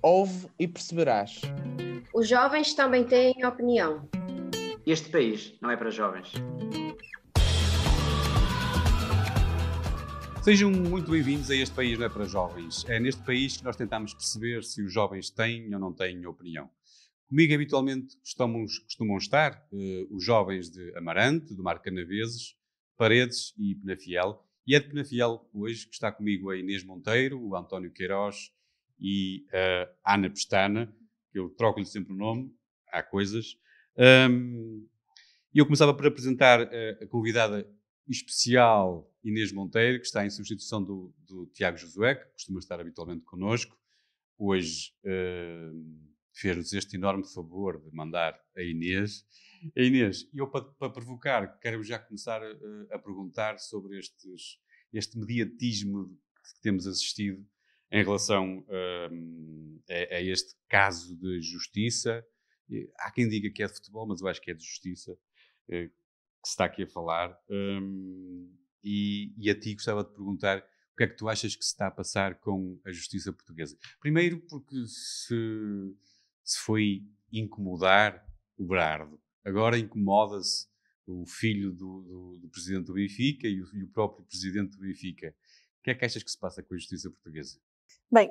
Ouve e perceberás. Os jovens também têm opinião. Este país não é para jovens. Sejam muito bem-vindos a Este País Não é para Jovens. É neste país que nós tentamos perceber se os jovens têm ou não têm opinião. Comigo habitualmente costumam estar os jovens de Amarante, do Mar Canaveses, Paredes e Penafiel. E é de Penafiel hoje que está comigo a Inês Monteiro, o António Queiroz e a Ana Pestana, que eu troco-lhe sempre o nome, há coisas. E eu começava por apresentar a convidada especial Inês Monteiro, que está em substituição do Tiago Josué, que costuma estar habitualmente connosco. Hoje fez-nos este enorme favor de mandar a Inês. A Inês, eu para provocar, quero já começar a perguntar sobre este mediatismo que temos assistido em relação a este caso de justiça. Há quem diga que é de futebol, mas eu acho que é de justiça que se está aqui a falar. E a ti gostava de perguntar o que é que tu achas que se está a passar com a justiça portuguesa. Primeiro porque se foi incomodar o Berardo. Agora incomoda-se o filho do presidente do Benfica e o próprio presidente do Benfica. O que é que achas que se passa com a justiça portuguesa? Bem,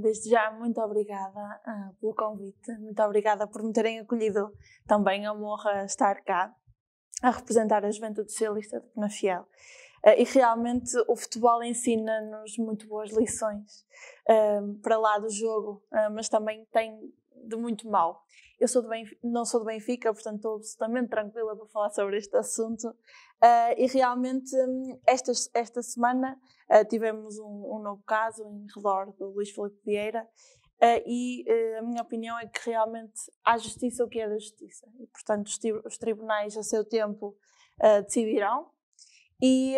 desde já, muito obrigada pelo convite. Muito obrigada por me terem acolhido. Também é uma honra estar cá a representar a Juventude Socialista de Penafiel. E realmente o futebol ensina-nos muito boas lições para lá do jogo, mas também tem de muito mal. Eu não sou do Benfica, portanto estou absolutamente tranquila para falar sobre este assunto. E realmente esta semana tivemos um novo caso em redor do Luís Filipe Vieira. E a minha opinião é que realmente há justiça o que é da justiça. E, portanto, os tribunais a seu tempo decidirão. E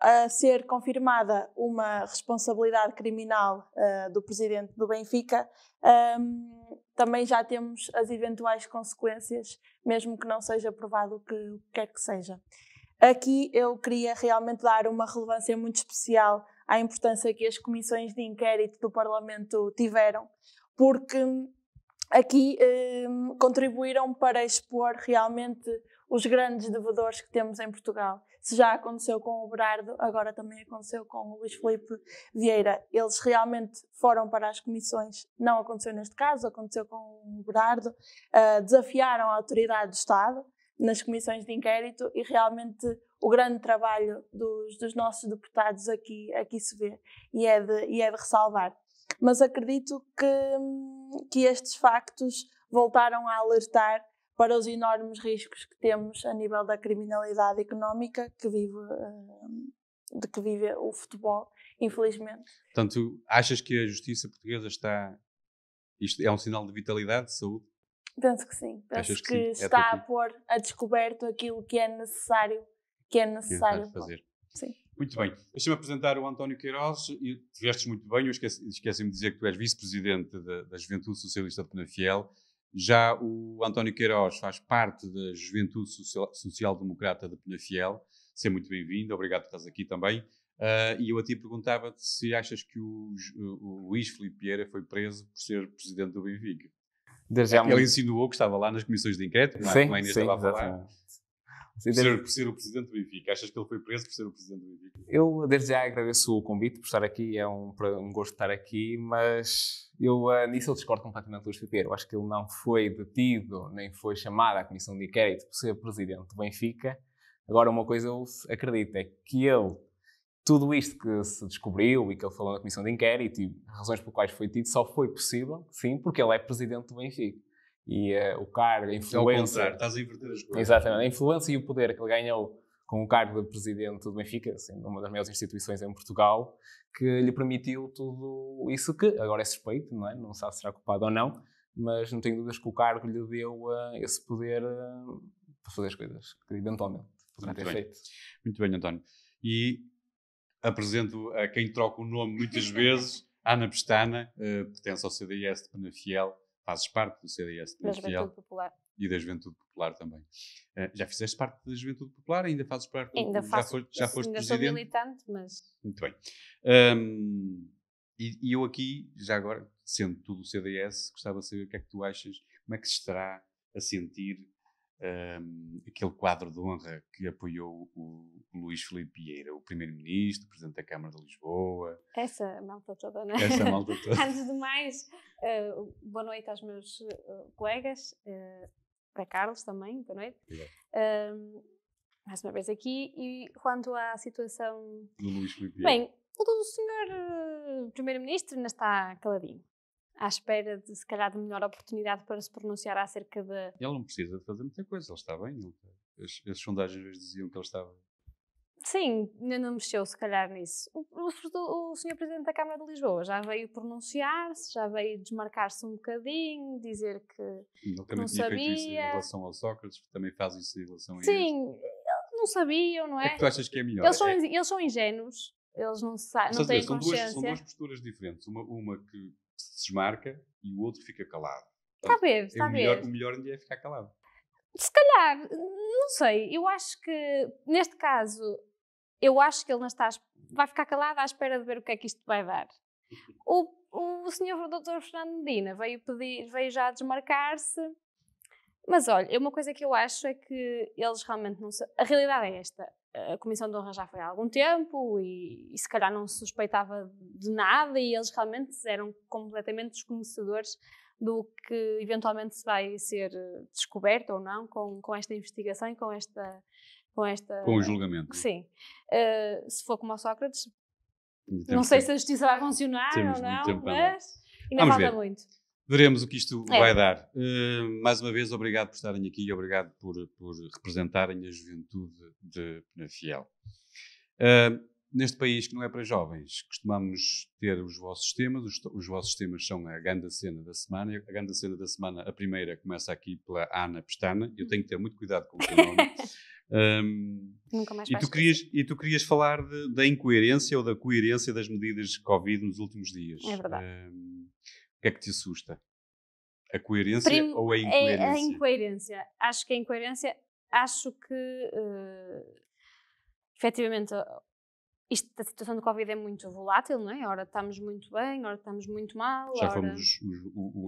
a ser confirmada uma responsabilidade criminal do presidente do Benfica, também já temos as eventuais consequências, mesmo que não seja provado o que quer que seja. Aqui eu queria realmente dar uma relevância muito especial à importância que as comissões de inquérito do Parlamento tiveram, porque aqui contribuíram para expor realmente os grandes devedores que temos em Portugal. Se já aconteceu com o Berardo, agora também aconteceu com o Luís Filipe Vieira. Eles realmente foram para as comissões, não aconteceu neste caso, aconteceu com o Berardo, desafiaram a autoridade do Estado nas comissões de inquérito e realmente o grande trabalho dos nossos deputados aqui se vê e é de ressalvar. Mas acredito que estes factos voltaram a alertar para os enormes riscos que temos a nível da criminalidade económica que vive o futebol, infelizmente. Portanto, achas que a justiça portuguesa isto é um sinal de vitalidade, de saúde? Penso que sim. Penso que está a pôr a descoberto aquilo que é necessário fazer. Sim. Muito bem. Deixa-me apresentar o António Queiroz. Te vestes muito bem. Eu esqueci-me de dizer que tu és vice-presidente da Juventude Socialista de Penafiel. Já o António Queiroz faz parte da Juventude Social-Democrata de Penafiel. Seja muito bem-vindo. Obrigado por estás aqui também. E eu a ti perguntava-te se achas que o Luís Filipe Vieira foi preso por ser presidente do Benfica. Ele insinuou que estava lá nas comissões de inquérito, como a Inês estava a falar. Por ser o presidente do Benfica. Achas que ele foi preso por ser o presidente do Benfica? Eu, desde já, agradeço o convite por estar aqui. É um gosto estar aqui, mas nisso eu discordo completamente do Luís Filipe Vieira. Eu acho que ele não foi detido, nem foi chamado à comissão de inquérito por ser presidente do Benfica. Agora, uma coisa eu acredito é que tudo isto que se descobriu e que ele falou na comissão de inquérito e razões por quais foi tido, só foi possível, sim, porque ele é presidente do Benfica. E o cargo, a influência... É o contrário, estás a inverter as coisas. Exatamente, a influência e o poder que ele ganhou com o cargo de presidente do Benfica, sendo uma das maiores instituições em Portugal, que lhe permitiu tudo isso que agora é suspeito, não é? Não sabe se será culpado ou não, mas não tenho dúvidas que o cargo lhe deu esse poder para fazer as coisas que eventualmente poderá ter feito. Muito bem, António. E apresento a quem troca o nome muitas vezes, Ana Pestana, pertence ao CDS de Penafiel. Fazes parte do CDS de Penafiel. Da Juventude Popular. E da Juventude Popular também. Já fizeste parte da Juventude Popular? Ainda fazes parte? Ainda faço. Já foste ainda presidente? Sou militante, mas... Muito bem. E eu aqui, já agora, sendo tudo o CDS, gostava de saber o que é que tu achas, como é que se estará a sentir aquele quadro de honra que apoiou o Luís Filipe Vieira, o Primeiro-Ministro, o Presidente da Câmara de Lisboa. Essa malta toda, não é? Essa malta toda. Antes de mais, boa noite aos meus colegas, para Carlos também, boa noite. Mais uma vez aqui. E quanto à situação Do Luís Filipe Vieira. Bem, o senhor Primeiro-Ministro ainda está caladinho, à espera de, se calhar, de melhor oportunidade para se pronunciar acerca de... Ele não precisa de fazer muita coisa, ele está bem. As sondagens às vezes diziam que ele estava... Sim, ainda não mexeu, se calhar, nisso. O senhor Presidente da Câmara de Lisboa já veio pronunciar-se, já veio desmarcar-se um bocadinho, dizer que Ele também não tinha feito isso em sabia. relação ao Sócrates, também faz isso em relação a Sim, não sabiam, não este. É é? que tu achas que é melhor? Eles são ingênuos, eles não têm são consciência. duas posturas diferentes. Uma que se desmarca e o outro fica calado. Está a ver, está a ver. O melhor ainda é ficar calado. Se calhar, não sei, eu acho que, neste caso, eu acho que ele não está, vai ficar calado à espera de ver o que é que isto vai dar. O senhor Dr. Fernando Medina veio já desmarcar-se, mas olha, uma coisa que eu acho é que eles realmente não sabem. A realidade é esta: a Comissão de Honra já foi há algum tempo e se calhar não se suspeitava de nada e eles realmente eram completamente desconhecedores do que eventualmente se vai ser descoberto ou não com esta investigação e com o julgamento. Sim. Se for como ao Sócrates, Temos não sei tempo. se a justiça vai funcionar Temos ou muito não, tempo para mas ainda Vamos falta ver. muito. Veremos o que isto É. vai dar. Mais uma vez, obrigado por estarem aqui e obrigado por representarem a juventude de Penafiel. Neste país que não é para jovens, costumamos ter os vossos temas. Os vossos temas são a grande cena da semana. A grande cena da semana, a primeira, começa aqui pela Ana Pestana. Eu tenho que ter muito cuidado com o teu nome. Nunca mais E tu querias falar da incoerência ou da coerência das medidas de Covid nos últimos dias. É verdade. O que é que te assusta? A coerência ou a incoerência? É a incoerência. Acho que a incoerência, acho que efetivamente a situação do Covid é muito volátil, não é? Ora estamos muito bem, ora estamos muito mal. Já ora... fomos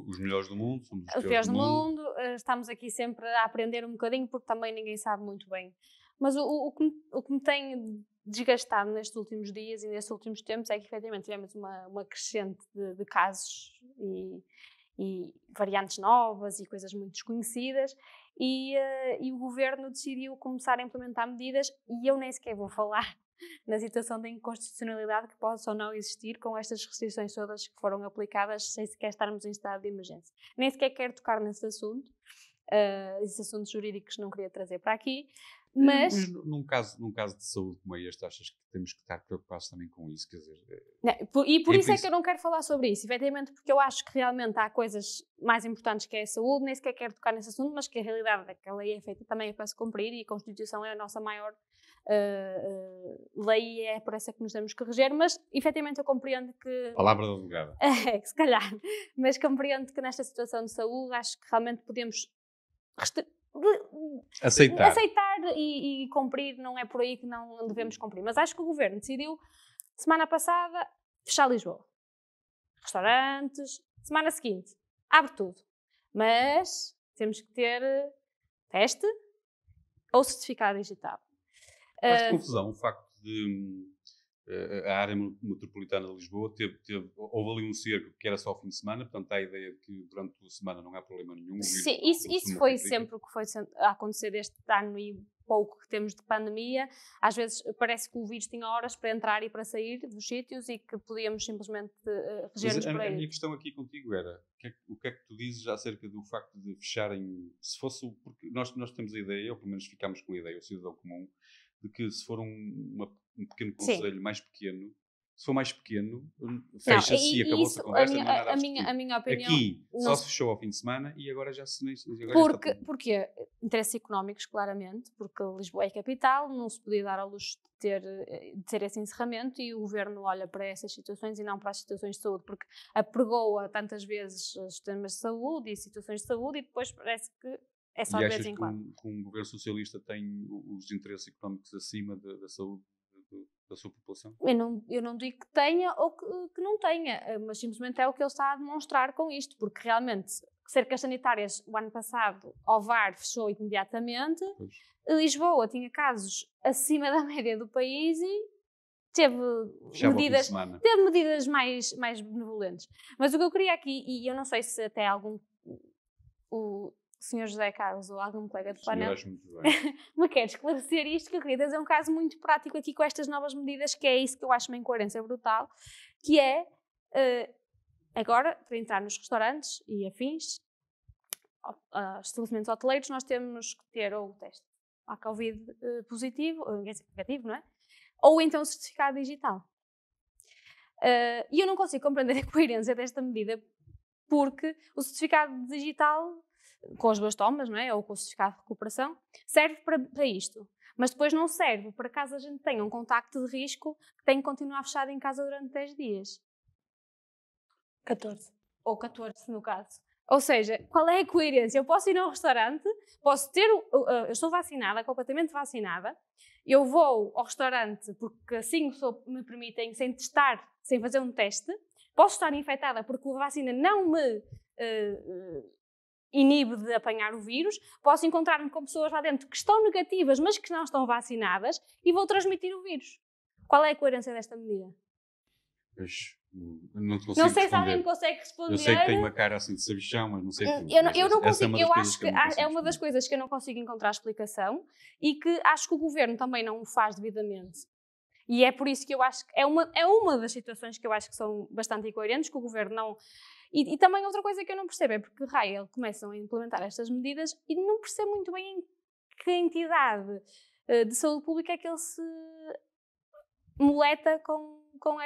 os melhores do mundo, somos os piores do mundo. Estamos aqui sempre a aprender um bocadinho porque também ninguém sabe muito bem. Mas o que me tem desgastado nestes últimos dias e nestes últimos tempos é que efetivamente tivemos uma crescente de casos e variantes novas e coisas muito desconhecidas e o governo decidiu começar a implementar medidas e eu nem sequer vou falar na situação de inconstitucionalidade que pode ou não existir com estas restrições todas que foram aplicadas sem sequer estarmos em estado de emergência. Nem sequer quero tocar nesse assunto, esses assuntos jurídicos não queria trazer para aqui, mas num caso de saúde como este, achas que temos que estar preocupados também com isso? Quer dizer, por isso é que eu não quero falar sobre isso, efetivamente, porque eu acho que realmente há coisas mais importantes que é a saúde, nem sequer quero tocar nesse assunto, mas que a realidade é que a lei é feita também para se cumprir e a Constituição é a nossa maior lei e é por essa que nos temos que reger, mas efetivamente eu compreendo que... Palavra da advogada. Se calhar, mas compreendo que nesta situação de saúde acho que realmente podemos aceitar e cumprir, não é por aí que não devemos cumprir, mas acho que o governo decidiu semana passada fechar Lisboa, restaurantes, semana seguinte abre tudo, mas temos que ter teste ou certificado digital. Faz confusão o facto de a área metropolitana de Lisboa houve ali um cerco que era só ao fim de semana, portanto há a ideia de que durante a semana não há problema nenhum. Sim, isso foi sempre o que foi a acontecer deste ano e pouco que temos de pandemia. Às vezes parece que o vírus tinha horas para entrar e para sair dos sítios e que podíamos simplesmente reger-nos por aí. A minha questão aqui contigo era, o que é que tu dizes acerca do facto de fecharem, se fosse, porque nós temos a ideia, ou pelo menos ficámos com a ideia, o cidadão comum, de que se for um pequeno conselho mais pequeno, se for mais pequeno, fecha-se e acabou-se a conversa. A minha opinião... Aqui só se fechou ao fim de semana e agora já se... Porque interesses económicos, claramente, porque Lisboa é capital, não se podia dar ao luxo de ter esse encerramento e o governo olha para essas situações e não para as situações de saúde, porque apregoa tantas vezes os temas de saúde e situações de saúde e depois parece que é só de vez em quando. Que um governo socialista tem os interesses económicos acima da saúde da sua população? Eu não digo que tenha ou que não tenha, mas simplesmente é o que ele está a demonstrar com isto, porque realmente cercas sanitárias o ano passado, Ovar fechou imediatamente, Lisboa tinha casos acima da média do país e teve medidas mais benevolentes. Mas o que eu queria aqui, e eu não sei se até o Sr. José Carlos ou algum colega do painel me quer esclarecer isto, que eu queria trazer um caso muito prático aqui com estas novas medidas, que é isso que eu acho uma incoerência brutal, que é, agora, para entrar nos restaurantes e afins, estabelecimentos hoteleiros, nós temos que ter ou o teste à Covid positivo, ou negativo, não é? Ou então o certificado digital. E eu não consigo compreender a coerência desta medida, porque o certificado digital, com as duas tomas, não é? Ou com o certificado de recuperação, serve para isto. Mas depois não serve para caso a gente tenha um contacto de risco que tem que continuar fechado em casa durante 10 dias. 14. Ou 14, no caso. Ou seja, qual é a coerência? Eu posso ir a um restaurante, posso ter... eu estou vacinada, completamente vacinada, eu vou ao restaurante porque assim me permitem, sem testar, sem fazer um teste, posso estar infectada porque a vacina não me inibe de apanhar o vírus, posso encontrar-me com pessoas lá dentro que estão negativas, mas que não estão vacinadas, e vou transmitir o vírus. Qual é a coerência desta medida? Pois, não te consigo Não sei responder. se alguém consegue responder. Eu sei que tem uma cara assim de sabichão, mas não sei tudo. Eu não consigo, eu acho que é uma das coisas que eu não consigo encontrar explicação e que acho que o governo também não o faz devidamente. E é por isso que eu acho que é uma das situações que eu acho que são bastante incoerentes, que o governo não... E também outra coisa que eu não percebo é porque raio começam a implementar estas medidas e não percebo muito bem em que entidade de saúde pública é que ele se moleta com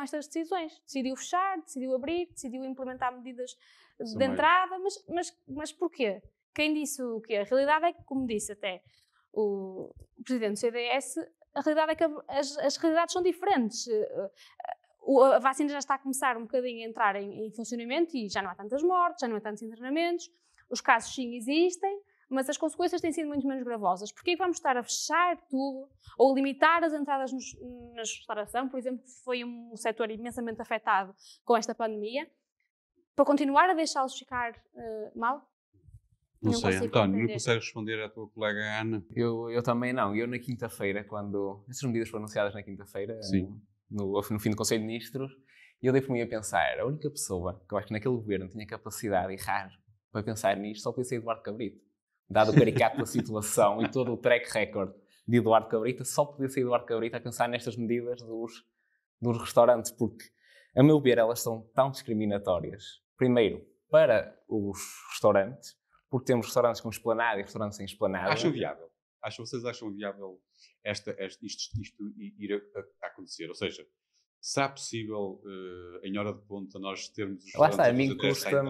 estas decisões. Decidiu fechar, decidiu abrir, decidiu implementar medidas de entrada, mas porquê? Quem disse o quê? A realidade é que, como disse até o presidente do CDS, a realidade é que as realidades são diferentes. A vacina já está a começar um bocadinho a entrar em funcionamento e já não há tantas mortes, já não há tantos internamentos, os casos sim existem, mas as consequências têm sido muito menos gravosas. Porquê vamos estar a fechar tudo ou limitar as entradas na restauração, por exemplo, que foi um setor imensamente afetado com esta pandemia, para continuar a deixá-los ficar mal? Não sei, António, não consegues responder à tua colega Ana? Eu também não. Eu na quinta-feira, quando essas medidas foram anunciadas na quinta-feira, no fim do Conselho de Ministros, eu dei por mim a pensar, a única pessoa que eu acho que naquele governo tinha capacidade e raro para pensar nisto só podia ser Eduardo Cabrita. Dado o caricato da situação e todo o track record de Eduardo Cabrita, só podia ser Eduardo Cabrita a pensar nestas medidas dos restaurantes, porque, a meu ver, elas são tão discriminatórias. Primeiro, para os restaurantes, porque temos restaurantes com esplanada e restaurantes sem esplanada. Acham viável? Vocês acham viável isto ir a acontecer? Ou seja, será possível, em hora de ponta, nós termos os lá está, a mim custa-me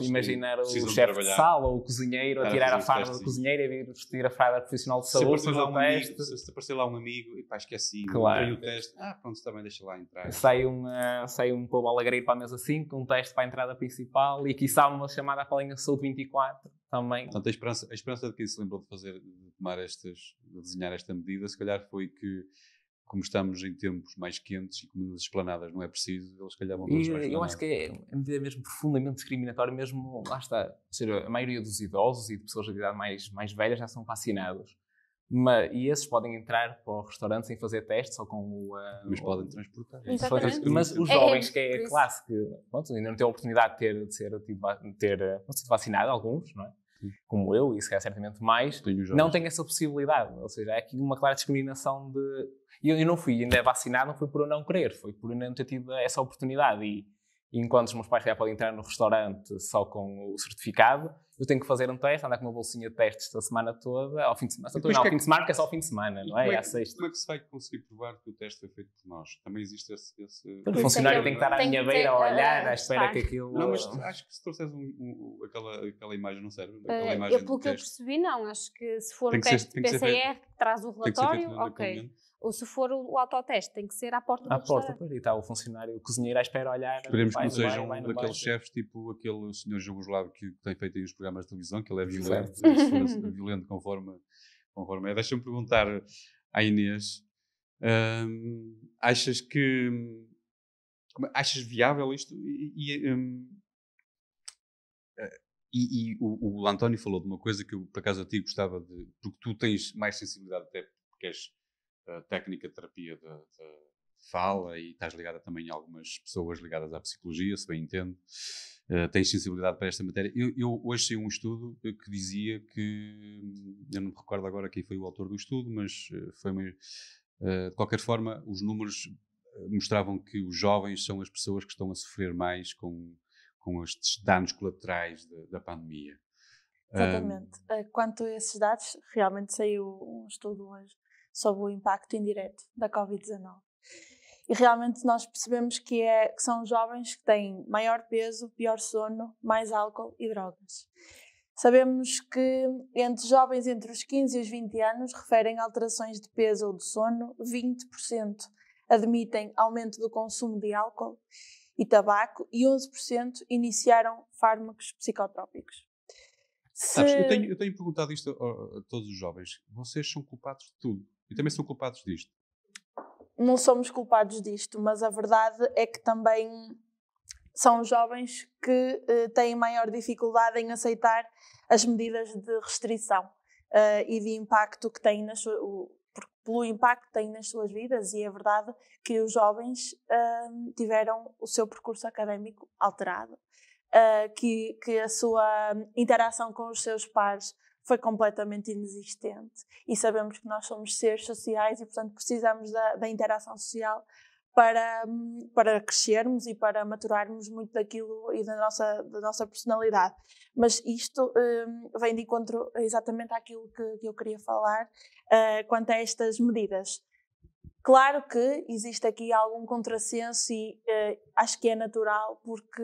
imaginar o chefe de sala ou o cozinheiro a tirar a farda do cozinheiro e vir vestir a farda profissional de saúde. Se aparecer lá um amigo, e pá, esqueci, claro. o teste, pronto, também deixa lá entrar. Sai um povo alagreiro para a mesa 5, um teste para a entrada principal e aqui está uma chamada para a linha de saúde 24 também. Portanto, a esperança de quem se lembrou de desenhar esta medida, se calhar foi que, como estamos em tempos mais quentes e como nas esplanadas não é preciso, eles calhar vão todos mais. Eu acho que é mesmo profundamente discriminatório, mesmo, lá está, ou seja, a maioria dos idosos e de pessoas de idade mais velhas já são vacinados. E esses podem entrar para o restaurante sem fazer testes ou com o... Mas podem transportar. Mas os jovens, que é a classe que ainda não têm a oportunidade de ter sido vacinado, alguns, não é? Como eu, e se calhar certamente mais, não têm essa possibilidade. Ou seja, há aqui uma clara discriminação de... Eu não fui ainda vacinado, não foi por eu não querer, foi por eu não ter tido essa oportunidade. E enquanto os meus pais já podem entrar no restaurante só com o certificado, eu tenho que fazer um teste, andar com uma bolsinha de testes a semana toda, ao fim de semana. Não, ao fim de semana, porque é só ao fim de semana, não é? À sexta. Como é que se vai conseguir provar que o teste foi feito por nós? Também existe esse... O funcionário tem que estar à minha beira a olhar, à espera que aquilo... Não, mas acho que se trouxeres aquela imagem não serve. Pelo que eu percebi, não. Acho que se for um teste PCR que traz o relatório, ok. Ou se for o autoteste, tem que ser à porta do restaurante. Porta, e está o funcionário, o cozinheiro à espera a olhar. Esperemos que não sejam daqueles chefes, tipo aquele senhor jugoslavo que tem feito aí os programas de televisão, que ele é violento, violento conforme é. Deixa-me perguntar à Inês, Achas que... Achas viável isto? E o António falou de uma coisa que eu, por acaso, a ti gostava de... Porque tu tens mais sensibilidade, até porque és técnica de terapia de fala e estás ligada também a algumas pessoas ligadas à psicologia, se bem entendo. Tens sensibilidade para esta matéria. Eu hoje sei um estudo que dizia que... Eu não me recordo agora quem foi o autor do estudo, mas foi... de qualquer forma, os números mostravam que os jovens são as pessoas que estão a sofrer mais com estes danos colaterais da pandemia. Exatamente. Quanto a esses dados, realmente saiu um estudo hoje sobre o impacto indireto da Covid-19. E realmente nós percebemos que são jovens que têm maior peso, pior sono, mais álcool e drogas. Sabemos que entre jovens entre os 15 e os 20 anos referem alterações de peso ou de sono, 20% admitem aumento do consumo de álcool e tabaco e 11% iniciaram fármacos psicotrópicos. Sabes, eu tenho perguntado isto a todos os jovens. Vocês são culpados de tudo e também são culpados disto. Não somos culpados disto, mas a verdade é que também são jovens que têm maior dificuldade em aceitar as medidas de restrição e de impacto que têm pelo impacto que têm nas suas vidas, e é verdade que os jovens tiveram o seu percurso académico alterado, que a sua interação com os seus pares foi completamente inexistente, e sabemos que nós somos seres sociais e, portanto, precisamos da interação social para crescermos e para maturarmos muito daquilo e da nossa personalidade. Mas isto vem de encontro exatamente àquilo que eu queria falar quanto a estas medidas. Claro que existe aqui algum contrassenso e acho que é natural, porque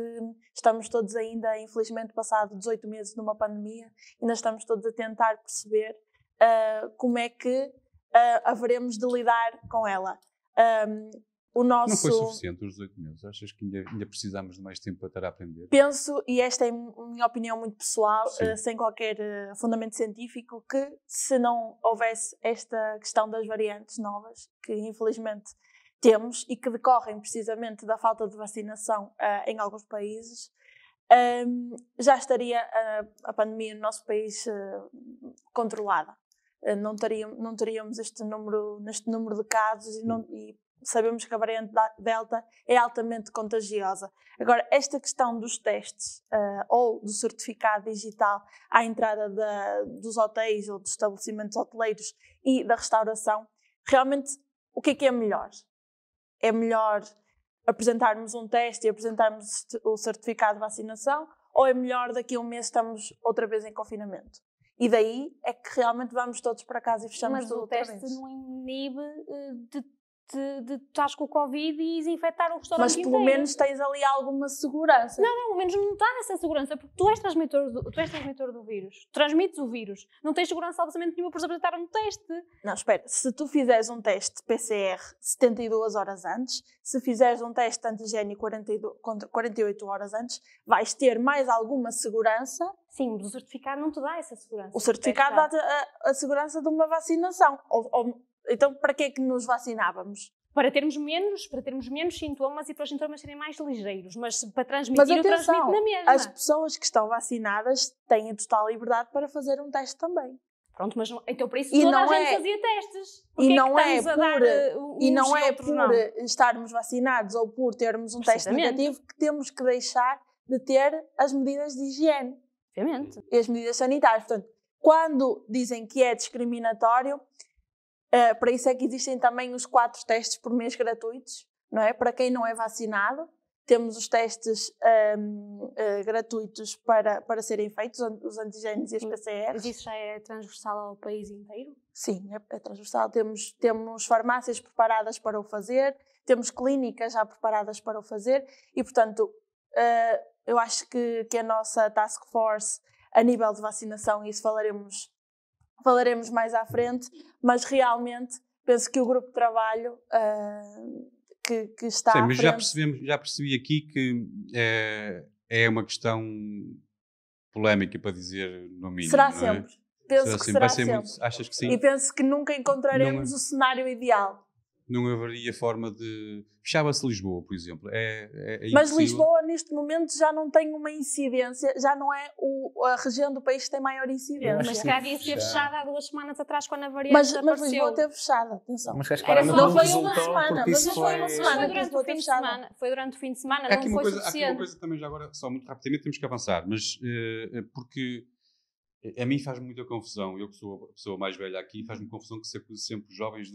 estamos todos ainda, infelizmente, passado 18 meses numa pandemia, ainda estamos todos a tentar perceber como é que haveremos de lidar com ela. Não foi suficiente os 18 meses? Achas que ainda precisamos de mais tempo para estar a aprender? Penso, e esta é a minha opinião muito pessoal, sem qualquer fundamento científico, que se não houvesse esta questão das variantes novas, que infelizmente temos e que decorrem precisamente da falta de vacinação em alguns países, já estaria a pandemia no nosso país controlada. Não teríamos este número de casos e sabemos que a variante Delta é altamente contagiosa. Agora, esta questão dos testes ou do certificado digital à entrada dos hotéis ou dos estabelecimentos hoteleiros e da restauração, realmente, o que é melhor? É melhor apresentarmos um teste e apresentarmos o certificado de vacinação, ou é melhor daqui a um mês estamos outra vez em confinamento? E daí é que realmente vamos todos para casa e fechamos tudo outra vez. Mas o teste não inibe de estás com o Covid e infectar o restaurante inteiro. Mas pelo menos tens ali alguma segurança. Não, pelo menos não está essa segurança, porque tu és transmissor do vírus, transmites o vírus, não tens segurança absolutamente nenhuma por apresentar um teste. Não, espera, se tu fizeres um teste PCR 72 horas antes, se fizeres um teste antigénico 48 horas antes, vais ter mais alguma segurança. Sim, mas o certificado não te dá essa segurança. O certificado dá-te a segurança de uma vacinação. Então, para que é que nos vacinávamos? Para termos menos sintomas e para os sintomas serem mais ligeiros, mas para transmitir, eu transmito na mesma. As pessoas que estão vacinadas têm a total liberdade para fazer um teste também. Pronto, mas então para isso toda a gente fazia testes. E não é por estarmos vacinados ou por termos um teste negativo que temos que deixar de ter as medidas de higiene. Obviamente. E as medidas sanitárias. Portanto, quando dizem que é discriminatório, para isso é que existem também os 4 testes por mês gratuitos, não é? Para quem não é vacinado, temos os testes gratuitos para serem feitos, os antigénios e as PCRs. Mas isso já é transversal ao país inteiro? Sim, é transversal. Temos farmácias preparadas para o fazer, temos clínicas já preparadas para o fazer e, portanto, eu acho que a nossa task force a nível de vacinação, e isso falaremos mais à frente, mas realmente penso que o grupo de trabalho que está à frente... já percebi aqui que é uma questão polémica, para dizer no mínimo. Será sempre. Penso que será sempre. Achas que sim? E penso que nunca encontraremos o cenário ideal. Não haveria forma de... Fechava-se Lisboa, por exemplo. É Mas impossível. Lisboa, neste momento, já não tem uma incidência, já não é a região do país que tem maior incidência. Mas se calhar devia ser fechada há 2 semanas atrás, quando a variante Mas apareceu. Lisboa esteve fechada, atenção. Mas que Era claramente só- não não foi resultou, uma semana, porque mas isso não foi uma semana. Foi durante o Lisboa fim de fechada. semana. Foi durante o fim de semana, Há aqui não uma foi coisa, há aqui uma suficiente. coisa também já agora, só muito rapidamente, temos que avançar, mas porque a mim faz-me muita confusão, eu que sou a pessoa mais velha aqui, faz-me confusão que se acuse sempre os jovens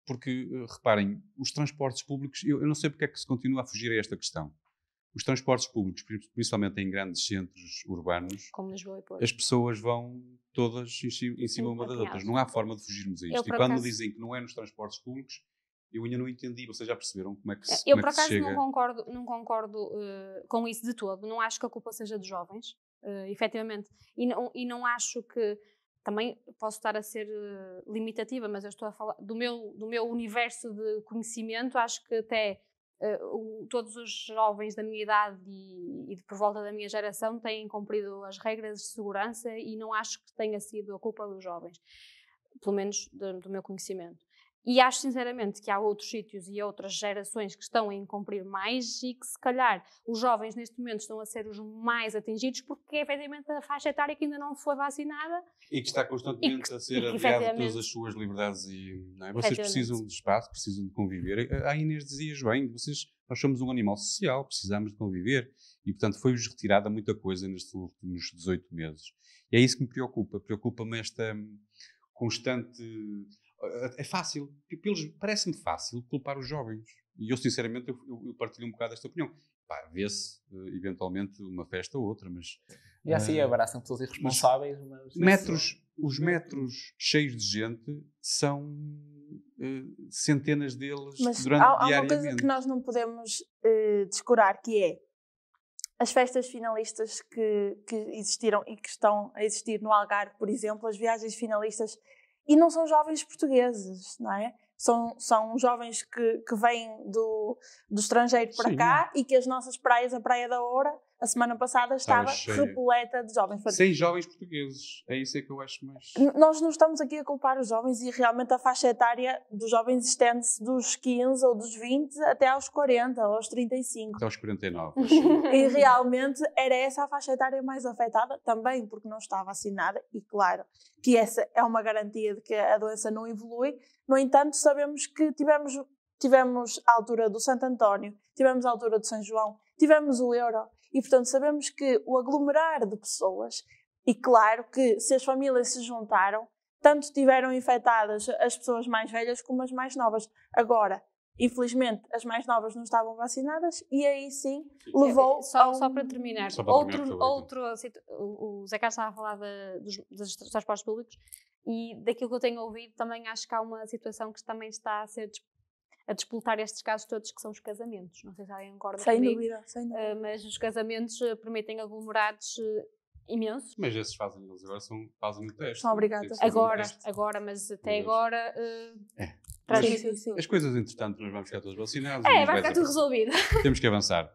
porque, reparem, os transportes públicos, eu não sei porque é que se continua a fugir a esta questão. Os transportes públicos, principalmente em grandes centros urbanos, Como Lisboa e Porto. as pessoas vão todas em cima uma das outras. Não há forma de fugirmos a isto. por E quando me acaso- dizem que não é nos transportes públicos, eu ainda não entendi. Vocês já perceberam como é que se, Eu, como por é que se acaso, chega? não concordo com isso de todo. Não acho que a culpa seja dos jovens, efetivamente. E não acho que... Também posso estar a ser limitativa, mas eu estou a falar do meu universo de conhecimento. Acho que até todos os jovens da minha idade e por volta da minha geração têm cumprido as regras de segurança e não acho que tenha sido a culpa dos jovens, pelo menos do meu conhecimento. E acho sinceramente que há outros sítios e outras gerações que estão a incumprir mais e que se calhar os jovens neste momento estão a ser os mais atingidos porque é efetivamente a faixa etária que ainda não foi vacinada. E que está constantemente a ser e que, adiado efetivamente, todas as suas liberdades não é? Vocês efetivamente. precisam de espaço, precisam de conviver. A Inês dizias bem, nós somos um animal social, precisamos de conviver e portanto foi-vos retirada muita coisa nestes últimos 18 meses. E é isso que me preocupa. Preocupa-me esta constante... É fácil, parece-me fácil culpar os jovens. E eu, sinceramente, eu partilho um bocado desta opinião. Pá, vê-se, eventualmente, uma festa ou outra, mas... E assim abraçam pessoas irresponsáveis, mas... Os metros cheios de gente são centenas deles Mas durante há uma diariamente. coisa que nós não podemos descurar, que é as festas finalistas que existiram e que estão a existir no Algarve, por exemplo, as viagens finalistas, e não são jovens portugueses, não é? São jovens que vêm do estrangeiro para Sim. cá e que as nossas praias, a Praia da Oura, a semana passada estava cheia. repleta de jovens. Portanto, Sem jovens portugueses. É isso que eu acho mais... nós não estamos aqui a culpar os jovens e realmente a faixa etária dos jovens estende-se dos 15 ou dos 20 até aos 40 ou aos 35. Até aos 49. E realmente era essa a faixa etária mais afetada, também porque não está vacinada, e claro que essa é uma garantia de que a doença não evolui. No entanto, sabemos que tivemos a altura do Santo António, tivemos a altura do São João, tivemos o Euro, e portanto sabemos que o aglomerar de pessoas, e claro que se as famílias se juntaram, tanto tiveram infectadas as pessoas mais velhas como as mais novas. Agora, infelizmente, as mais novas não estavam vacinadas e aí sim levou Só para terminar, Só para terminar, o Zé Carlos estava a falar dos transportes públicos e daquilo que eu tenho ouvido também acho que há uma situação que também está a disputar estes casos todos, que são os casamentos. Não sei se alguém concorda sem comigo, dúvida. mas os casamentos permitem aglomerados imensos. Mas esses eles agora fazem o teste. São obrigados. Tem que fazer o teste. Agora, mas até Mas- agora... Sim. As coisas, entretanto, nós vamos ficar todos vacinados. vai ficar tudo resolvido. Temos que avançar.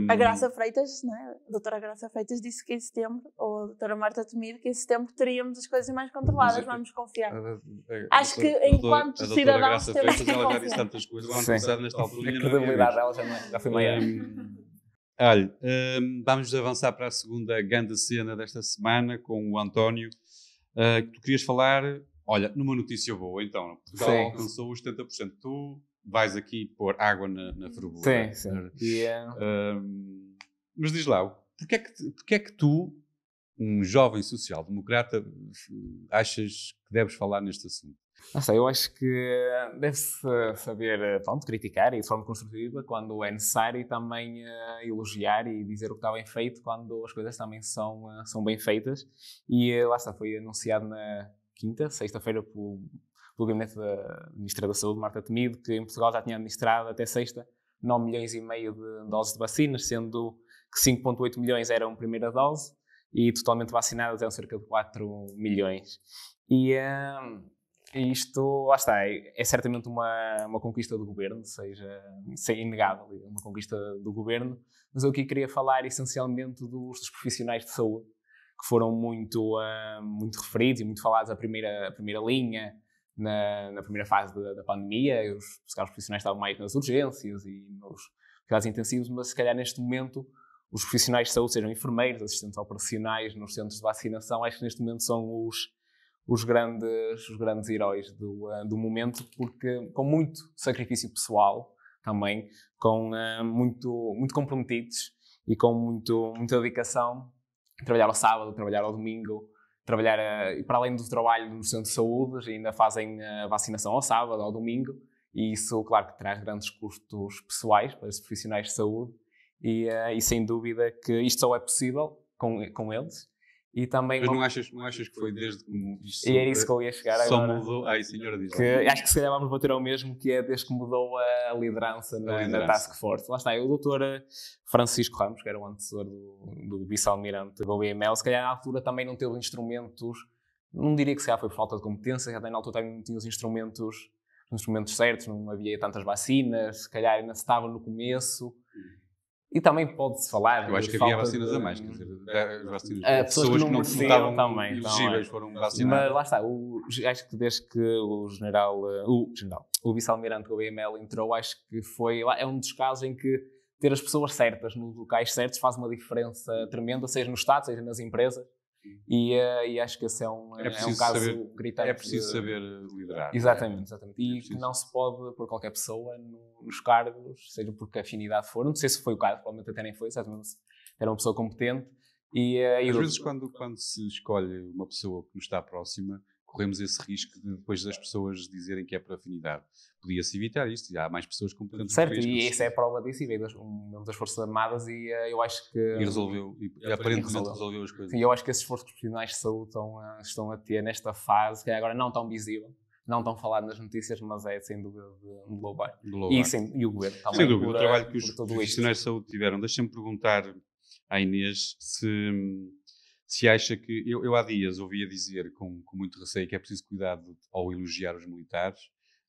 A Graça Freitas, não é? A doutora Graça Freitas disse que em setembro, ou a doutora Marta Temido, que em setembro teríamos as coisas mais controladas, Mas, vamos confiar. A Acho que enquanto a doutora cidadãos Graça temos Freitas, que ela já confiar. disse tantas coisas. O ano Sim. passado, nesta altura, A ainda não havia credibilidade visto. dela já foi maior. Olha, vamos avançar para a segunda grande cena desta semana com o António. Que tu querias falar, olha, numa notícia boa, então, Portugal Sim. alcançou os 70%. Tu vais aqui pôr água na fervura. Sim. E, Mas diz lá, porque é que tu, um jovem social-democrata, achas que deves falar neste assunto? não sei, eu acho que deve-se saber, pronto, criticar e de forma construtiva quando é necessário e também elogiar e dizer o que está bem feito quando as coisas também são bem feitas. E lá está, foi anunciado na sexta-feira, pelo Gabinete da Ministra da Saúde, Marta Temido, que em Portugal já tinha administrado até sexta 9,5 milhões de doses de vacinas, sendo que 5,8 milhões eram primeira dose e totalmente vacinadas eram cerca de 4 milhões. E isto, lá está, é certamente uma conquista do governo, seja inegável, uma conquista do governo, mas eu aqui queria falar essencialmente dos profissionais de saúde, que foram muito referidos e muito falados a primeira linha na primeira fase da pandemia, os profissionais estavam mais nas urgências e nos cuidados intensivos, mas se calhar neste momento os profissionais de saúde, sejam enfermeiros, assistentes operacionais nos centros de vacinação, acho que neste momento são os grandes heróis do momento, porque com muito sacrifício pessoal também, com muito comprometidos e com muita dedicação, trabalhar ao sábado, trabalhar ao domingo, trabalhar, e para além do trabalho no centro de saúde, ainda fazem a vacinação ao sábado, ao domingo, e isso, claro, que traz grandes custos pessoais para os profissionais de saúde, e sem dúvida que isto só é possível com eles. E também Mas não achas que foi desde que isto e era isso que eu ia chegar só agora. mudou? Ai, senhora, diz Que acho que se calhar vamos bater ao mesmo, que é desde que mudou a liderança na Task Force. Lá está, o doutor Francisco Ramos, que era o antecessor do vice-almirante da OBML, se calhar na altura também não teve instrumentos, não diria que se calhar foi por falta de competência, já na altura também não tinha os instrumentos certos, não havia tantas vacinas, se calhar ainda estava no começo. E também pode-se falar... Eu acho que havia vacinas a mais, quer dizer, as vacinas, pessoas que não estavam também, elegíveis foram vacinadas. Mas lá está, acho que desde que o vice-almirante do OBML entrou, acho que é um dos casos em que ter as pessoas certas nos locais certos faz uma diferença tremenda, seja no Estado, seja nas empresas. E acho que esse é um caso gritante. É preciso saber liderar. Exatamente. E que não se pode pôr qualquer pessoa nos cargos, seja porque a afinidade for. Não sei se foi o caso, provavelmente até nem foi, exatamente. Era uma pessoa competente. Às vezes, quando se escolhe uma pessoa que nos está próxima, corremos esse risco de depois das pessoas dizerem que é por afinidade. Podia-se evitar isto, há mais pessoas competentes. Certo, e essa é a prova disso, e veio das Forças Armadas, e eu acho que... E resolveu, e aparentemente resolveu as coisas. E eu acho que esses esforços profissionais de saúde estão a ter nesta fase, que é agora não tão visível, não tão falado nas notícias, mas é sem dúvida de louvar. E o governo também. Sem dúvida, o trabalho que os profissionais de saúde tiveram. Deixa-me perguntar à Inês se acha que... Eu há dias ouvia dizer com muito receio que é preciso cuidado ao elogiar os militares,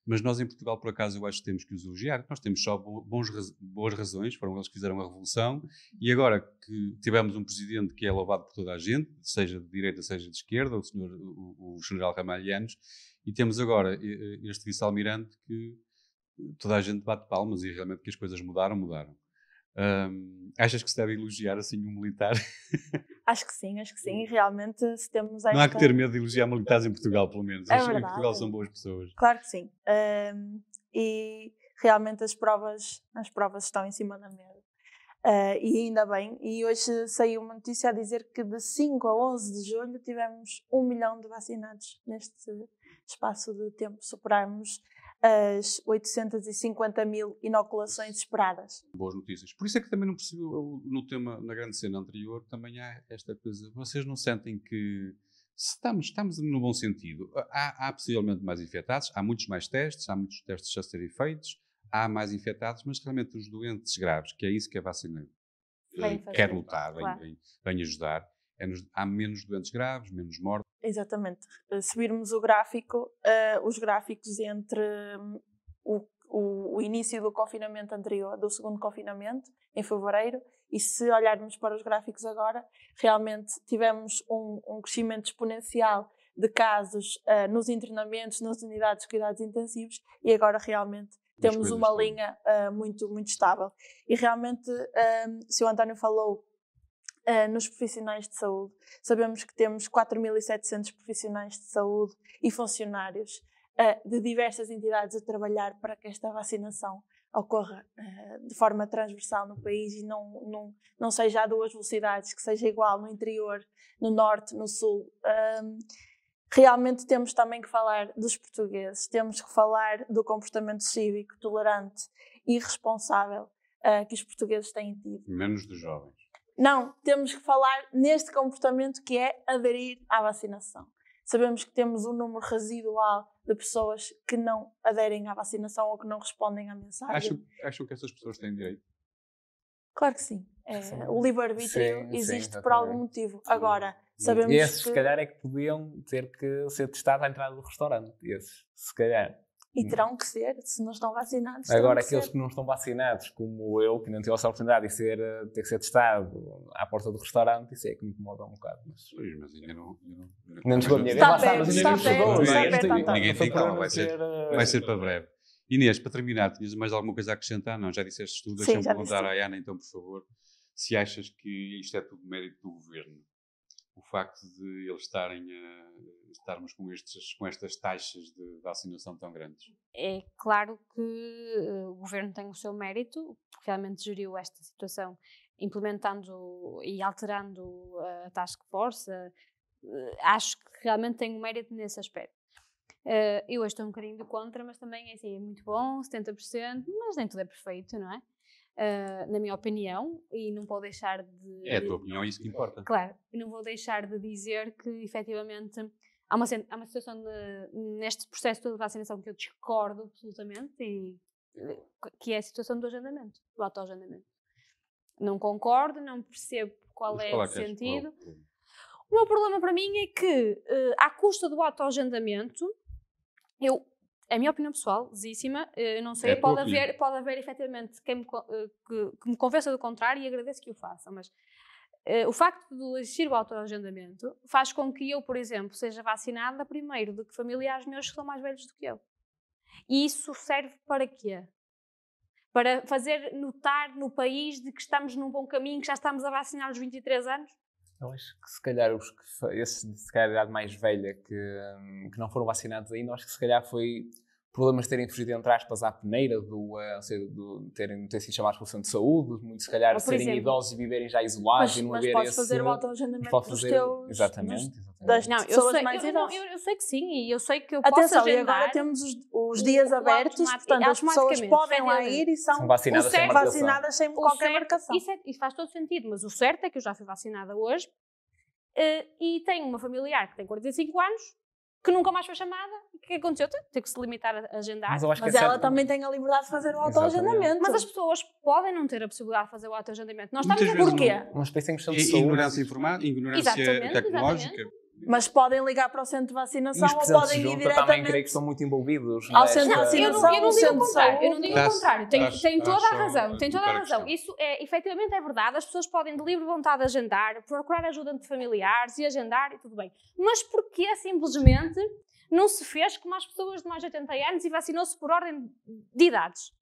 mas nós em Portugal, por acaso, eu acho que temos que os elogiar. Nós temos só boas razões, foram eles que fizeram a revolução, e agora que tivemos um presidente que é louvado por toda a gente, seja de direita, seja de esquerda, o general Ramalhianos, e temos agora este vice-almirante que toda a gente bate palmas e realmente que as coisas mudaram. Achas que se deve elogiar assim um militar? Acho que sim. E realmente se temos Não há que ter medo de elogiar militares em Portugal, pelo menos. É Acho que verdade. em Portugal são boas pessoas. Claro que sim. E realmente as provas estão em cima da mesa. E ainda bem. E hoje saiu uma notícia a dizer que de 5 a 11 de julho tivemos 1 milhão de vacinados neste espaço de tempo. Superarmos as 850 mil inoculações esperadas. Boas notícias. Por isso é que também não percebo no tema, na grande cena anterior, também há esta coisa. Vocês não sentem que estamos no bom sentido? Há possivelmente mais infectados, há muitos mais testes, há muitos testes a serem feitos, há mais infectados, mas realmente os doentes graves, que é isso que a vacina quer lutar, vem ajudar, há menos doentes graves, menos mortes. Exatamente. Se virmos o gráfico, os gráficos entre o início do confinamento anterior, do segundo confinamento, em fevereiro, e se olharmos para os gráficos agora, realmente tivemos um crescimento exponencial de casos nos internamentos, nas unidades de cuidados intensivos, e agora realmente temos uma linha muito, muito estável. E realmente, se o António falou nos profissionais de saúde, sabemos que temos 4.700 profissionais de saúde e funcionários de diversas entidades a trabalhar para que esta vacinação ocorra de forma transversal no país e não seja a duas velocidades, que seja igual no interior, no norte, no sul. Realmente temos também que falar dos portugueses, temos que falar do comportamento cívico, tolerante e responsável que os portugueses têm tido. Menos dos jovens. Não, temos que falar neste comportamento que é aderir à vacinação. Sabemos que temos um número residual de pessoas que não aderem à vacinação ou que não respondem à mensagem. Acham que essas pessoas têm direito? Claro que sim. O livre-arbítrio existe por algum motivo. Agora, sabemos esses, que... se calhar, é que podiam ter que ser testados à entrada do restaurante. Esses, se calhar. E terão que ser, se não estão vacinados. Agora, terão aqueles que não estão vacinados, como eu, que não tive essa oportunidade de ter que ser testado à porta do restaurante, isso é que me incomoda um bocado. Pois, mas ainda não. Não chegou a minha vez, Está lá está, perto, mas está ainda não chegou. perto, está Ninguém perto, tem- está Ninguém tem Foi calma, para vai ser, ser, vai ser para breve. Inês, para terminar, tinhas mais alguma coisa a acrescentar? Não, já disseste tudo. Sim, Deixa-me já disse perguntar tudo. à Ana, então, por favor, se achas que isto é tudo mérito do governo. O facto de eles estarmos com estas taxas de vacinação tão grandes. É claro que o governo tem o seu mérito, porque realmente geriu esta situação, implementando e alterando a task force. Acho que realmente tem um mérito nesse aspecto. Eu hoje estou um bocadinho do contra, mas também é assim, é muito bom, 70%, mas nem tudo é perfeito, não é? Na minha opinião, e não vou deixar de... É a tua opinião, é isso que importa. Claro, e não vou deixar de dizer que, efetivamente, há uma situação neste processo de vacinação que eu discordo absolutamente, que é a situação do agendamento, do autoagendamento. Não concordo, não percebo qual Mas é qual o é que és? sentido. O meu problema para mim é que, à custa do autoagendamento, a minha opinião pessoal, zíssima, eu não sei, É a tua opinião. pode haver efetivamente quem que me convença do contrário e agradeço que o faça, mas o facto de existir o autoagendamento faz com que eu, por exemplo, seja vacinada primeiro do que familiares meus que são mais velhos do que eu. E isso serve para quê? Para fazer notar no país de que estamos num bom caminho, que já estamos a vacinar aos 23 anos? Eu acho que se calhar esses de se calhar a idade mais velha que não foram vacinados ainda, acho que se calhar foi problemas de terem fugido, entre aspas, à peneira, ou seja, terem sido chamados pelo centro de saúde, muito se calhar Ou, por serem exemplo, idosos e viverem já isolados e não Mas haver podes esse... fazer o autoagendamento pode dos fazer- teus... Exatamente. das Não, eu pessoas sei, mais idosas. eu sei que sim, e eu sei que eu posso Atenção, e agendar. agora temos os dias abertos, portanto as pessoas automaticamente, podem lá ir e São são vacinadas sem certo- marcação. vacinadas sem O qualquer certo- marcação. Isso faz todo sentido, mas o certo é que eu já fui vacinada hoje e tenho uma familiar que tem 45 anos que nunca mais foi chamada. O que aconteceu? Tem que se limitar a agendar. Mas eu acho que Mas é ela certo. também tem a liberdade de fazer o Exatamente. autoagendamento. Mas as pessoas podem não ter a possibilidade de fazer o autoagendamento. Nós Muitas estamos a vezes porquê? não. Uma espécie de questão de saúde. Ignorância informática, ignorância Exatamente, tecnológica. Mas podem ligar para o centro de E vacinação os ou presentes podem ir junto, eu também creio que diretamente. estão muito envolvidos. Ao nesta- centro de Eu vacinação. não digo centro o de contrário, saúde. eu não digo o Estás- contrário. Tem estás toda a só razão, tem toda a colocar a razão. questão. Isso efetivamente é verdade, as pessoas podem de livre vontade agendar, procurar ajuda de familiares e agendar e tudo bem. Mas porquê simplesmente não se fez como as pessoas de mais de 80 anos e vacinou-se por ordem de idades?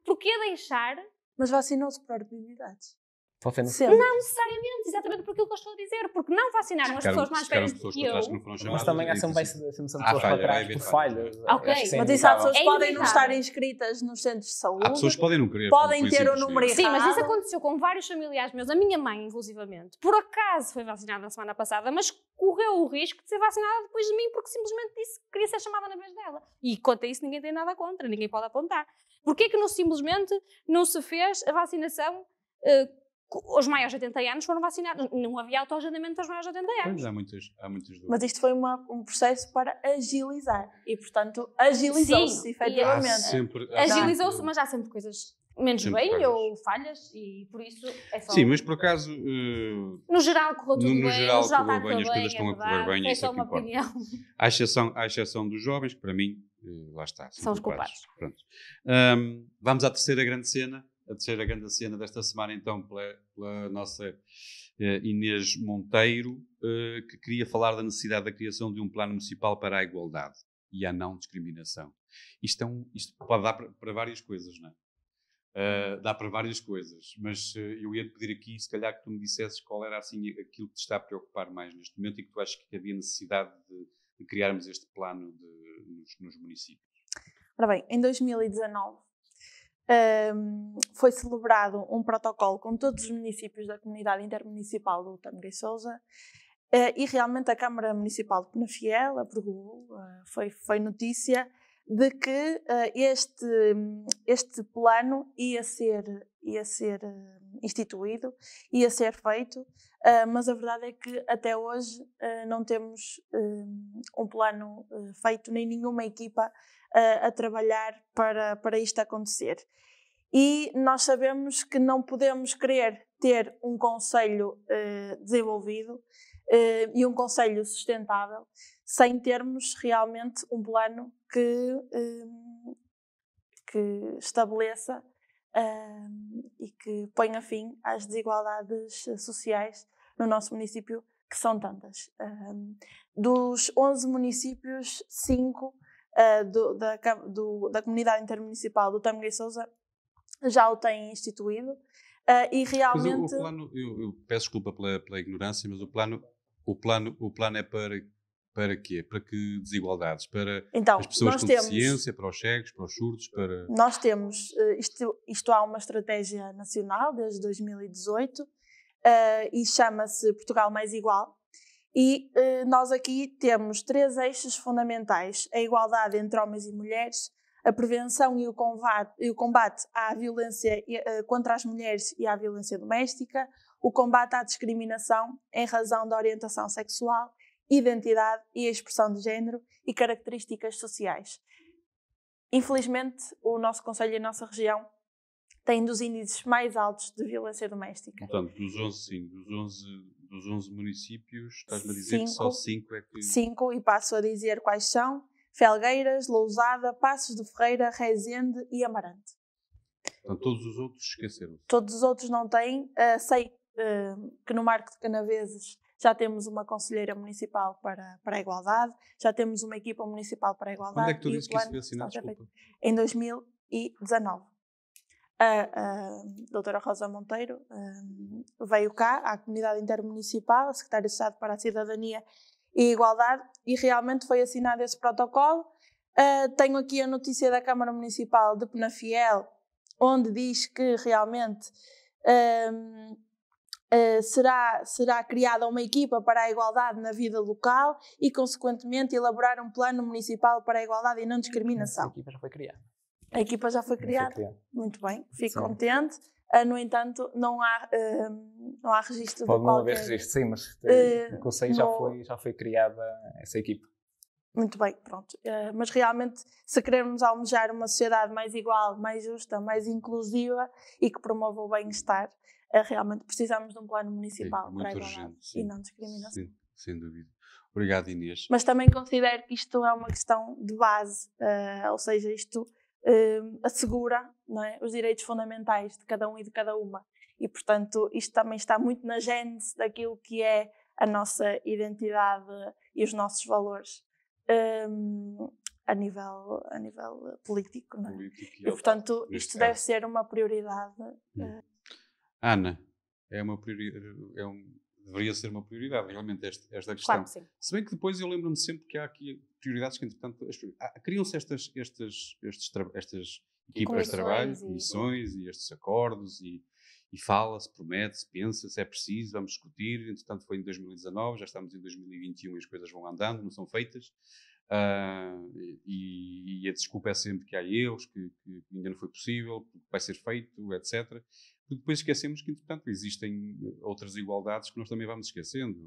Porquê deixar? Mas vacinou-se por ordem de idades. Pode ser no- Sempre. Não necessariamente, exatamente por aquilo que eu estou a dizer, porque não vacinaram as pessoas mais velhas do pessoas que para trás eu. que não foram Mas chamadas. também há e sempre dizem- pessoas Há para falha, vai trás haver por falhas. falhas. Ok, Acho que isso é Mas isso há inevitável. pessoas É que podem não inevitável. estar inscritas nos centros de saúde. Há pessoas que podem não querer. Podem por ter o simples número dizer. Sim, mas isso errado. aconteceu com vários familiares meus. A minha mãe, inclusivamente, por acaso foi vacinada na semana passada, mas correu o risco de ser vacinada depois de mim porque simplesmente disse que queria ser chamada na vez dela. E quanto a isso ninguém tem nada contra, ninguém pode apontar. Porquê que simplesmente não se fez a vacinação? Os maiores de 80 anos foram vacinados. Não havia autoagendamento aos maiores de 80 anos. Pois, há muitas dúvidas. Mas isto foi um processo para agilizar. E, portanto, agilizou-se, Sim, efetivamente. Há sempre- Agilizou-se, mas há sempre coisas menos Sempre bem falhas. ou falhas e por isso é só... Sim, mas por acaso, No geral correu tudo No bem, geral no geral correu está a bem, correr as coisas bem, estão é a correr verdade. bem, É isso é só que uma importa. opinião. à exceção dos jovens, que para mim, lá está. São os culpados. Pronto. Vamos à terceira grande cena. A terceira grande cena desta semana, então, pela nossa Inês Monteiro, que queria falar da necessidade da criação de um plano municipal para a igualdade e a não discriminação. Isto pode dar para várias coisas, não é? Dá para várias coisas, mas eu ia-te pedir aqui, se calhar, que tu me dissesses qual era assim, aquilo que te está a preocupar mais neste momento e que tu achas que havia necessidade de criarmos este plano nos municípios. Ora bem, em 2019 foi celebrado um protocolo com todos os municípios da comunidade intermunicipal do Tâmega e Sousa e realmente a Câmara Municipal de Penafiel aprovou, foi notícia de que este plano ia ser instituído, ia ser feito, mas a verdade é que até hoje não temos um plano feito, nem nenhuma equipa a trabalhar para isto acontecer. E nós sabemos que não podemos querer ter um concelho desenvolvido e um concelho sustentável sem termos realmente um plano que que estabeleça e que ponha fim às desigualdades sociais no nosso município, que são tantas. Dos 11 municípios, 5 da Comunidade Intermunicipal do Tâmega e Sousa já o têm instituído e realmente... Mas o plano, eu peço desculpa pela ignorância, mas o plano é para quê? Para que desigualdades? Para então, as pessoas com deficiência, para os cegos, para os surdos? Para... Nós temos, isto há uma estratégia nacional desde 2018 e chama-se Portugal Mais Igual. E nós aqui temos 3 eixos fundamentais: a igualdade entre homens e mulheres, a prevenção e o combate à violência contra as mulheres e à violência doméstica, o combate à discriminação em razão da orientação sexual, identidade e expressão de género e características sociais. Infelizmente, o nosso concelho e a nossa região têm dos índices mais altos de violência doméstica. Portanto, dos 11 municípios, estás-me a dizer que só 5 é que... 5, e passo a dizer quais são: Felgueiras, Lousada, Passos de Ferreira, Rezende e Amarante. Então, todos os outros esqueceram-se. Todos os outros não têm. Sei que no Marco de Canaveses já temos uma conselheira municipal para a igualdade, já temos uma equipa municipal para a igualdade. Quando é que tu dizes que isso foi assinado? Desculpa. Em 2019. A doutora Rosa Monteiro veio cá à Comunidade Intermunicipal, a Secretária de Estado para a Cidadania e Igualdade, e realmente foi assinado esse protocolo. Tenho aqui a notícia da Câmara Municipal de Penafiel, onde diz que realmente será criada uma equipa para a igualdade na vida local e, consequentemente, elaborar um plano municipal para a igualdade e não discriminação. A equipa já foi criada. A equipa já foi criada. Muito bem, fico contente. No entanto, não há registro Pode de não qualquer... haver registro, sim, mas o Conselho já foi criada essa equipa. Muito bem, pronto. Mas realmente, se queremos almejar uma sociedade mais igual, mais justa, mais inclusiva e que promova o bem-estar, realmente precisamos de um plano municipal para a igualdade e não discriminação. Sim, sem dúvida. Obrigado, Inês. Mas também considero que isto é uma questão de base, ou seja, isto assegura, não é, os direitos fundamentais de cada um e de cada uma. E, portanto, isto também está muito na gênese daquilo que é a nossa identidade e os nossos valores a nível político. Não é? E, portanto, isto deve ser uma prioridade. Ana, deveria ser uma prioridade, realmente, esta questão. Claro que sim. Se bem que depois eu lembro-me sempre que há aqui prioridades que, entretanto, criam-se estas equipas de trabalho, comissões e estes acordos, e fala-se, promete-se, pensa-se, é preciso, vamos discutir. Entretanto, foi em 2019, já estamos em 2021 e as coisas vão andando, não são feitas. E a desculpa é sempre que há erros, que ainda não foi possível, porque vai ser feito, etc. Porque depois esquecemos que, entretanto, existem outras igualdades que nós também vamos esquecendo.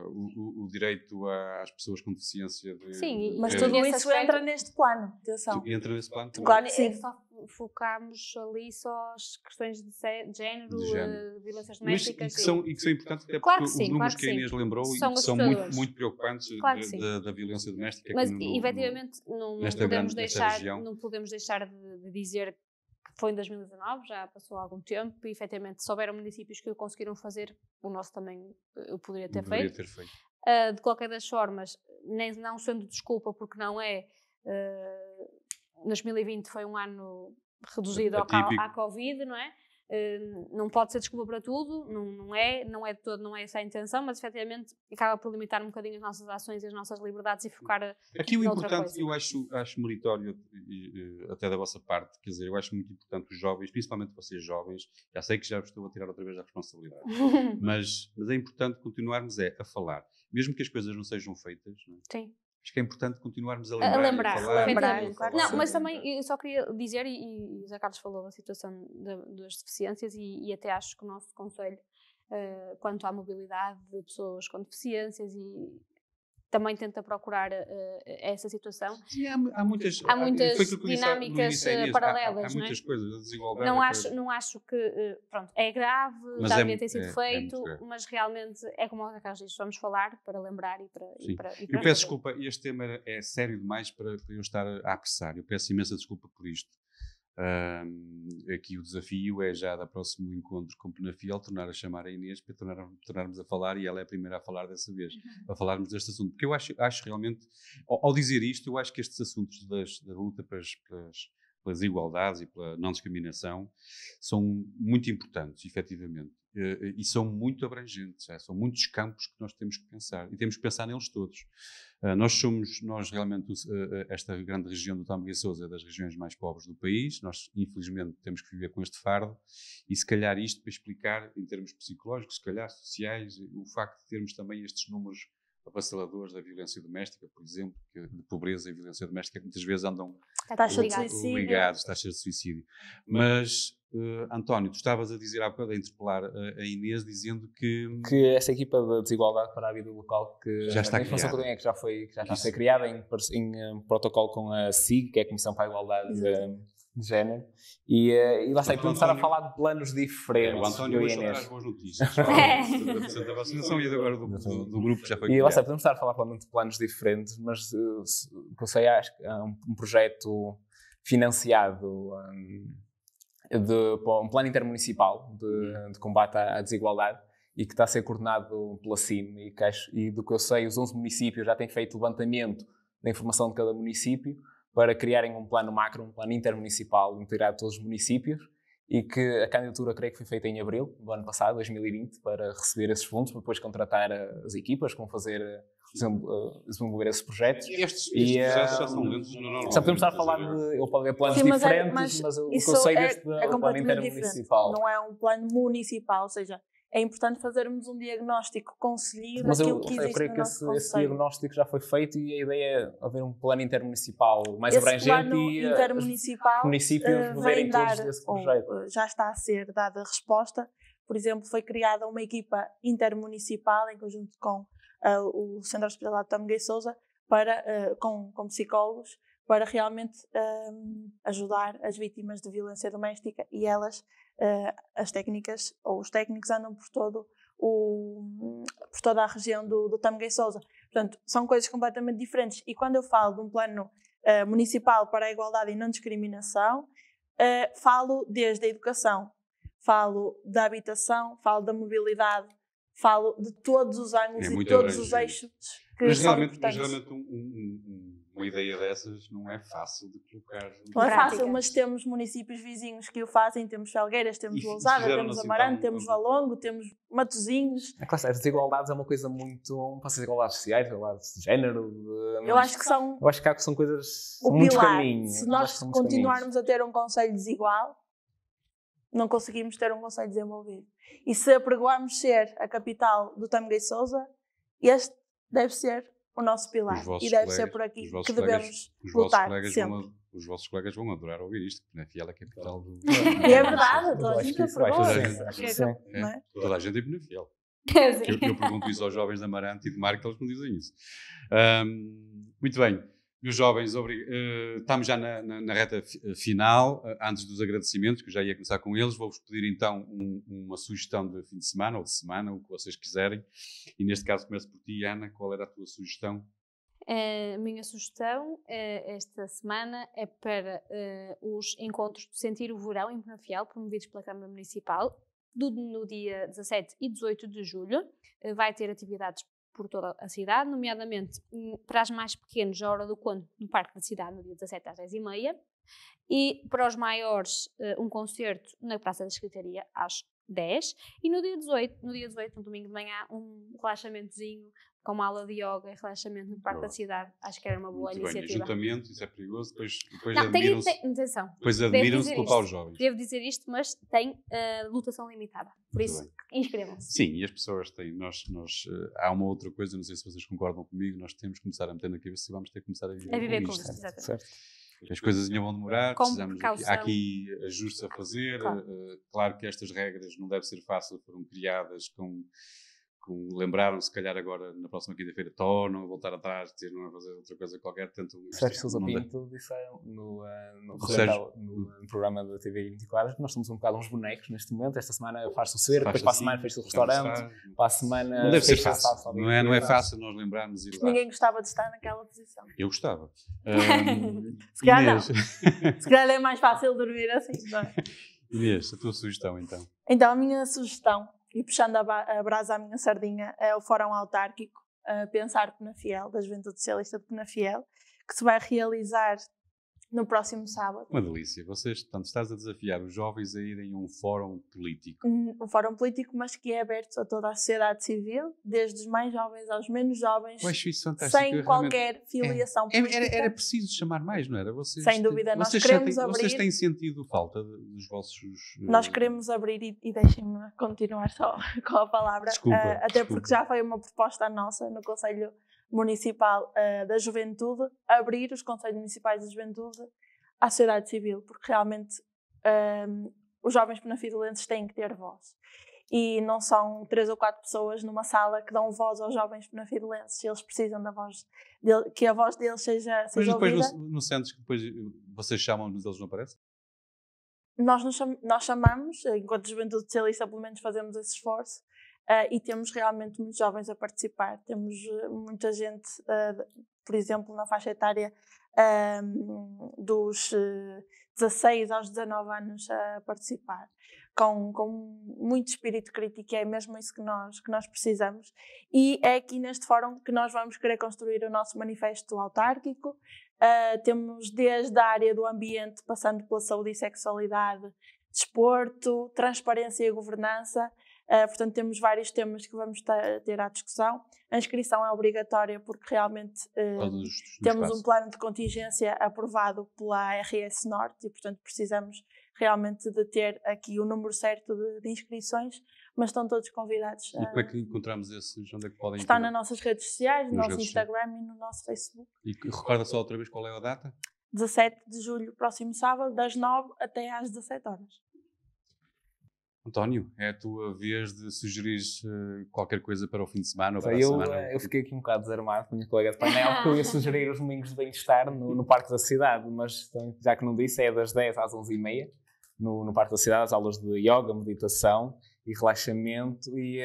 O direito às pessoas com deficiência. Sim, mas tudo isso entra neste plano. Atenção. Entra nesse plano também. Claro que sim. Só focámos ali só as questões de género, violências domésticas. E que são importantes, até claro porque os números que a Inês lembrou são são muito preocupantes da violência doméstica. Mas, efetivamente, não podemos deixar de dizer que foi em 2019, já passou algum tempo, e efetivamente, se houveram municípios que o conseguiram fazer, o nosso também eu poderia ter feito. De qualquer das formas, não sendo desculpa, porque não é... 2020 foi um ano reduzido à Covid, não é? Não pode ser desculpa para tudo, não é de todo, não é essa a intenção, mas efetivamente acaba por limitar um bocadinho as nossas ações e as nossas liberdades e focar aqui o importante, eu acho meritório até da vossa parte, quer dizer, eu acho muito importante os jovens, principalmente vocês jovens, já sei que já vos estou a tirar outra vez a responsabilidade, mas é importante continuarmos a falar, mesmo que as coisas não sejam feitas, não é? Sim. Acho que é importante continuarmos a lembrar. Não, mas também eu só queria dizer, e o Zé Carlos falou da situação das deficiências, e até acho que o nosso concelho, quanto à mobilidade de pessoas com deficiências, e também tenta procurar essa situação. Sim, há muitas, Há muitas foi aquilo que eu disse no dinâmicas início, Inês, paralelas, há muitas coisas, a desigualdade. Não acho que, pronto, é grave, Mas já é devia ter sido feito, muito grave. mas realmente é como o Carlos disse, vamos falar para lembrar e para Sim. para Eu peço fazer. desculpa, este tema é sério demais para eu estar a apressar. Eu peço imensa desculpa por isto. Aqui o desafio é já da próximo encontro com Penafiel tornar a chamar a Inês para tornarmos a falar, e ela é a primeira a falar dessa vez, a falarmos deste assunto, porque eu acho realmente, ao dizer isto, eu acho que estes assuntos da luta pelas igualdades e pela não discriminação são muito importantes, efetivamente, e são muito abrangentes, são muitos campos que nós temos que pensar, e temos que pensar neles todos. Nós realmente, esta grande região do Tâmega e Sousa é das regiões mais pobres do país, nós infelizmente temos que viver com este fardo, e se calhar isto para explicar em termos psicológicos, se calhar sociais, o facto de termos também estes números avassaladores da violência doméstica, por exemplo, de pobreza e violência doméstica, que muitas vezes andam Taxa de suicídio. ligados, taxas de suicídio. Mas, António, tu estavas a dizer há bocado, a interpelar a Inês, dizendo que essa equipa da desigualdade para a vida local, que já está a informação que eu tenho é que já está a ser criada em protocolo com a SIG, que é a Comissão para a Igualdade de Género, e lá está, podemos estar a falar de planos diferentes. o António hoje Inês. traz boas notícias. Da vacinação e agora do grupo que já foi E lá está, criado. podemos estar a falar provavelmente de planos diferentes, mas o que eu sei, acho que há um projeto financiado, um plano intermunicipal de combate à desigualdade, e que está a ser coordenado pela CIM, e do que eu sei, os 11 municípios já têm feito levantamento da informação de cada município para criarem um plano macro, um plano intermunicipal integrado a todos os municípios, e que a candidatura, creio que foi feita em abril do ano passado, 2020, para receber esses fundos, para depois contratar as equipas que vão fazer, desenvolver esses projetos. Estes processos já são lentos normalmente. Só podemos estar a falar de... Eu posso ver planos Sim, diferentes, mas o que eu sei deste é plano completamente diferente. intermunicipal. Não é um plano municipal, ou seja, é importante fazermos um diagnóstico conselheiro Mas daquilo que eu existe creio no que nosso esse concelho. diagnóstico já foi feito, e a ideia é haver um plano intermunicipal mais Esse abrangente, plano e intermunicipal os municípios vem verem dar, todos desse projeto. ou já está a ser dada a resposta. Por exemplo, foi criada uma equipa intermunicipal em conjunto com o Centro Hospitalar de Tâmega e Sousa, com psicólogos, para realmente ajudar as vítimas de violência doméstica, e elas, as técnicas ou os técnicos, andam por toda a região do Tâmega e Sousa. Portanto, são coisas completamente diferentes. E quando eu falo de um plano municipal para a igualdade e não discriminação, falo desde a educação, falo da habitação, falo da mobilidade, falo de todos os ângulos e todos os eixos que Mas são realmente importantes. uma ideia dessas não é fácil de colocar. Não é Práticas. fácil, mas temos municípios vizinhos que o fazem. Temos Felgueiras, temos E Lousada, fizeram temos assim Amarante, tão- temos Valongo, temos Matosinhos. É claro, as desigualdades é uma coisa muito... As desigualdades sociais, desigualdades de género... Eu acho que são Eu acho que são coisas... o São muitos pilar. caminhos. Se Acho nós que são muitos continuarmos a ter um concelho desigual, não conseguimos ter um concelho desenvolvido. E se apregoarmos ser a capital do Tâmega e Sousa, este deve ser o nosso pilar. E deve ser por aqui que devemos lutar sempre. Os vossos colegas vão adorar ouvir isto, porque Penafiel é a capital do... E é verdade, toda Eu a acho gente que isso vai apregou. fazer. Sim. Não é? Toda a gente é Penafiel. Sim. Eu pergunto isso aos jovens da Amarante e de Marco, eles não dizem isso. Muito bem. Meus jovens, estamos já na reta final. Antes dos agradecimentos, que eu já ia começar com eles, vou-vos pedir então uma sugestão de fim de semana ou de semana, o que vocês quiserem. E neste caso começo por ti, Ana. Qual era a tua sugestão? A minha sugestão esta semana é para os encontros de Sentir o Verão em Penafiel, promovidos pela Câmara Municipal, no dia 17 e 18 de julho. Vai ter atividades por toda a cidade, nomeadamente para os mais pequenos, a hora do conto, no Parque da Cidade, no dia 17 às 10h30, e para os maiores, um concerto na Praça da Secretaria às 10, e no dia 18, no domingo de manhã, um relaxamentozinho com uma aula de yoga e relaxamento no Parque da Cidade. Acho que era uma boa Muito bem. iniciativa. Ajuntamento, isso é perigoso, depois Não, admiram-se atenção, admiram-se dizer culpar isto. os jovens. devo dizer isto, mas tem lotação limitada, por Muito isso bem. inscrevam-se. Sim, e as pessoas têm. Há uma outra coisa, não sei se vocês concordam comigo, nós temos que começar a meter na cabeça e vamos ter que começar a viver com com isto. isso, exatamente. Certo. As coisas ainda vão demorar, Com precisamos precaução. há aqui ajustes a fazer. Claro. Claro que estas regras não deve ser fácil, foram criadas com lembraram, se calhar agora na próxima quinta-feira tornam a voltar atrás, não a fazer outra coisa qualquer. Portanto, Sérgio Sousa Pinto disseram no programa da TV 24 que nós somos um bocado uns bonecos neste momento. Esta semana faz-se o cerco, depois para a semana fez-se o restaurante, para a semana não deve ser fácil. Não é fácil nós lembrarmos ir lá. Ninguém gostava de estar naquela posição. Eu gostava. Se calhar não. Se calhar é mais fácil dormir assim, não é? Inês, a tua sugestão então? Então, a minha sugestão, e puxando a brasa à minha sardinha, é o Fórum Autárquico Pensar Penafiel, da Juventude Socialista de Penafiel, que se vai realizar no próximo sábado. Uma delícia. Portanto, estás a desafiar os jovens a irem a um fórum político. Um fórum político, mas que é aberto a toda a sociedade civil, desde os mais jovens aos menos jovens, sem qualquer filiação política. Era preciso chamar mais, não era? Sem dúvida, nós queremos abrir... Vocês têm sentido falta dos vossos... Nós queremos abrir, e deixem-me continuar só com a palavra, até porque já foi uma proposta nossa no Conselho Municipal da Juventude, abrir os Conselhos Municipais da Juventude à sociedade civil, porque realmente os jovens penafidelenses têm que ter voz. E não são 3 ou 4 pessoas numa sala que dão voz aos jovens penafidelenses, eles precisam da voz que a voz deles seja Mas depois ouvida. não sentes que depois vocês chamam, mas eles não aparecem? Nós chamamos, enquanto Juventude Socialista, pelo menos fazemos esse esforço. E temos realmente muitos jovens a participar. Temos muita gente, por exemplo, na faixa etária dos 16 aos 19 anos a participar, com muito espírito crítico. É mesmo isso que nós precisamos. E é aqui neste fórum que nós vamos querer construir o nosso manifesto autárquico. Temos desde a área do ambiente, passando pela saúde e sexualidade, desporto, transparência e governança. Portanto, temos vários temas que vamos ter à discussão. A inscrição é obrigatória porque realmente temos um plano de contingência aprovado pela ARS Norte e, portanto, precisamos realmente de ter aqui o número certo de inscrições, mas estão todos convidados. E como é que encontramos esses? Onde é que podem Está nas nossas redes sociais, no nosso Instagram e no nosso Facebook. E recorda só outra vez qual é a data? 17 de julho, próximo sábado, das 9 até às 17 horas. António, é a tua vez de sugerir qualquer coisa para o fim de semana ou para a semana? Eu fiquei aqui um bocado desarmado com a minha colega de painel, porque eu ia sugerir os domingos de bem-estar no Parque da Cidade, mas já que não disse, é das 10 às 11h30 no Parque da Cidade, as aulas de yoga, meditação e relaxamento e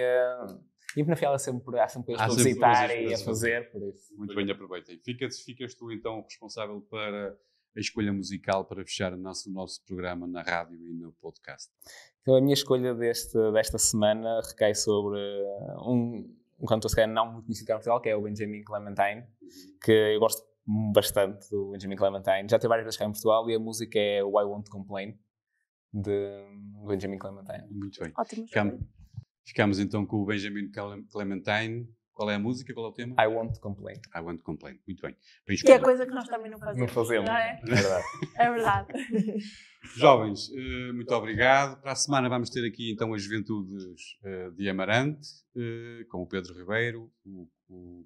em Penafiel há sempre coisas para visitar e a fazer, por isso. Muito bem, aproveitem. Ficas tu então responsável para a escolha musical para fechar o nosso programa na rádio e no podcast. Então a minha escolha desta semana recai sobre um cantor se calhar não muito conhecido em Portugal, que é o Benjamin Clementine, que eu gosto bastante do Benjamin Clementine. Já teve várias vezes cá em Portugal e a música é o I Won't Complain, de Benjamin Clementine. Muito bem. Ótimo. Ficamos então com o Benjamin Clementine. Qual é a música? Qual é o tema? I Won't Complain. I Won't Complain. Muito bem. Que é coisa que nós também não fazemos. Não fazemos. Não é? É verdade. É verdade. Jovens, muito obrigado. Para a semana vamos ter aqui então as Juventudes de Amarante, com o Pedro Ribeiro, o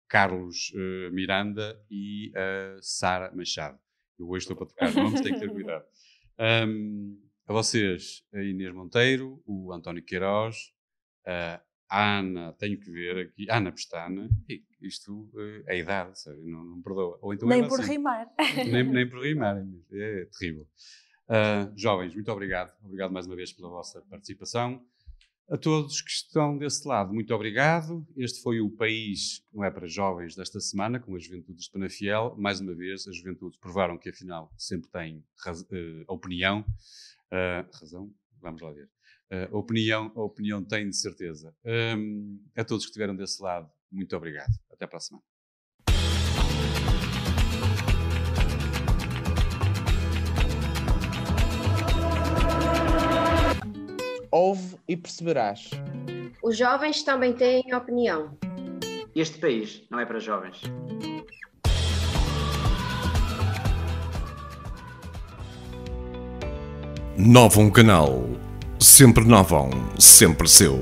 Carlos Miranda e a Sara Machado. Eu hoje estou para trocar nomes, tenho que ter cuidado. A vocês, a Inês Monteiro, o António Queiroz, a Ana, tenho que ver aqui, Ana Pestana, isto é a idade, sabe? Não me perdoa. Ou então nem por rimar. Nem por rimar, é terrível. Jovens, muito obrigado. Obrigado mais uma vez pela vossa participação. A todos que estão desse lado, muito obrigado. Este foi o País que não é para jovens desta semana, com as Juventudes de Penafiel. Mais uma vez, as Juventudes provaram que afinal sempre têm opinião. Razão? Vamos lá ver. A opinião tem de certeza. A todos que estiveram desse lado, muito obrigado. Até para a semana. Ouve e perceberás. Os jovens também têm opinião. Este país não é para jovens. Nova um canal. Sempre Novão, sempre seu.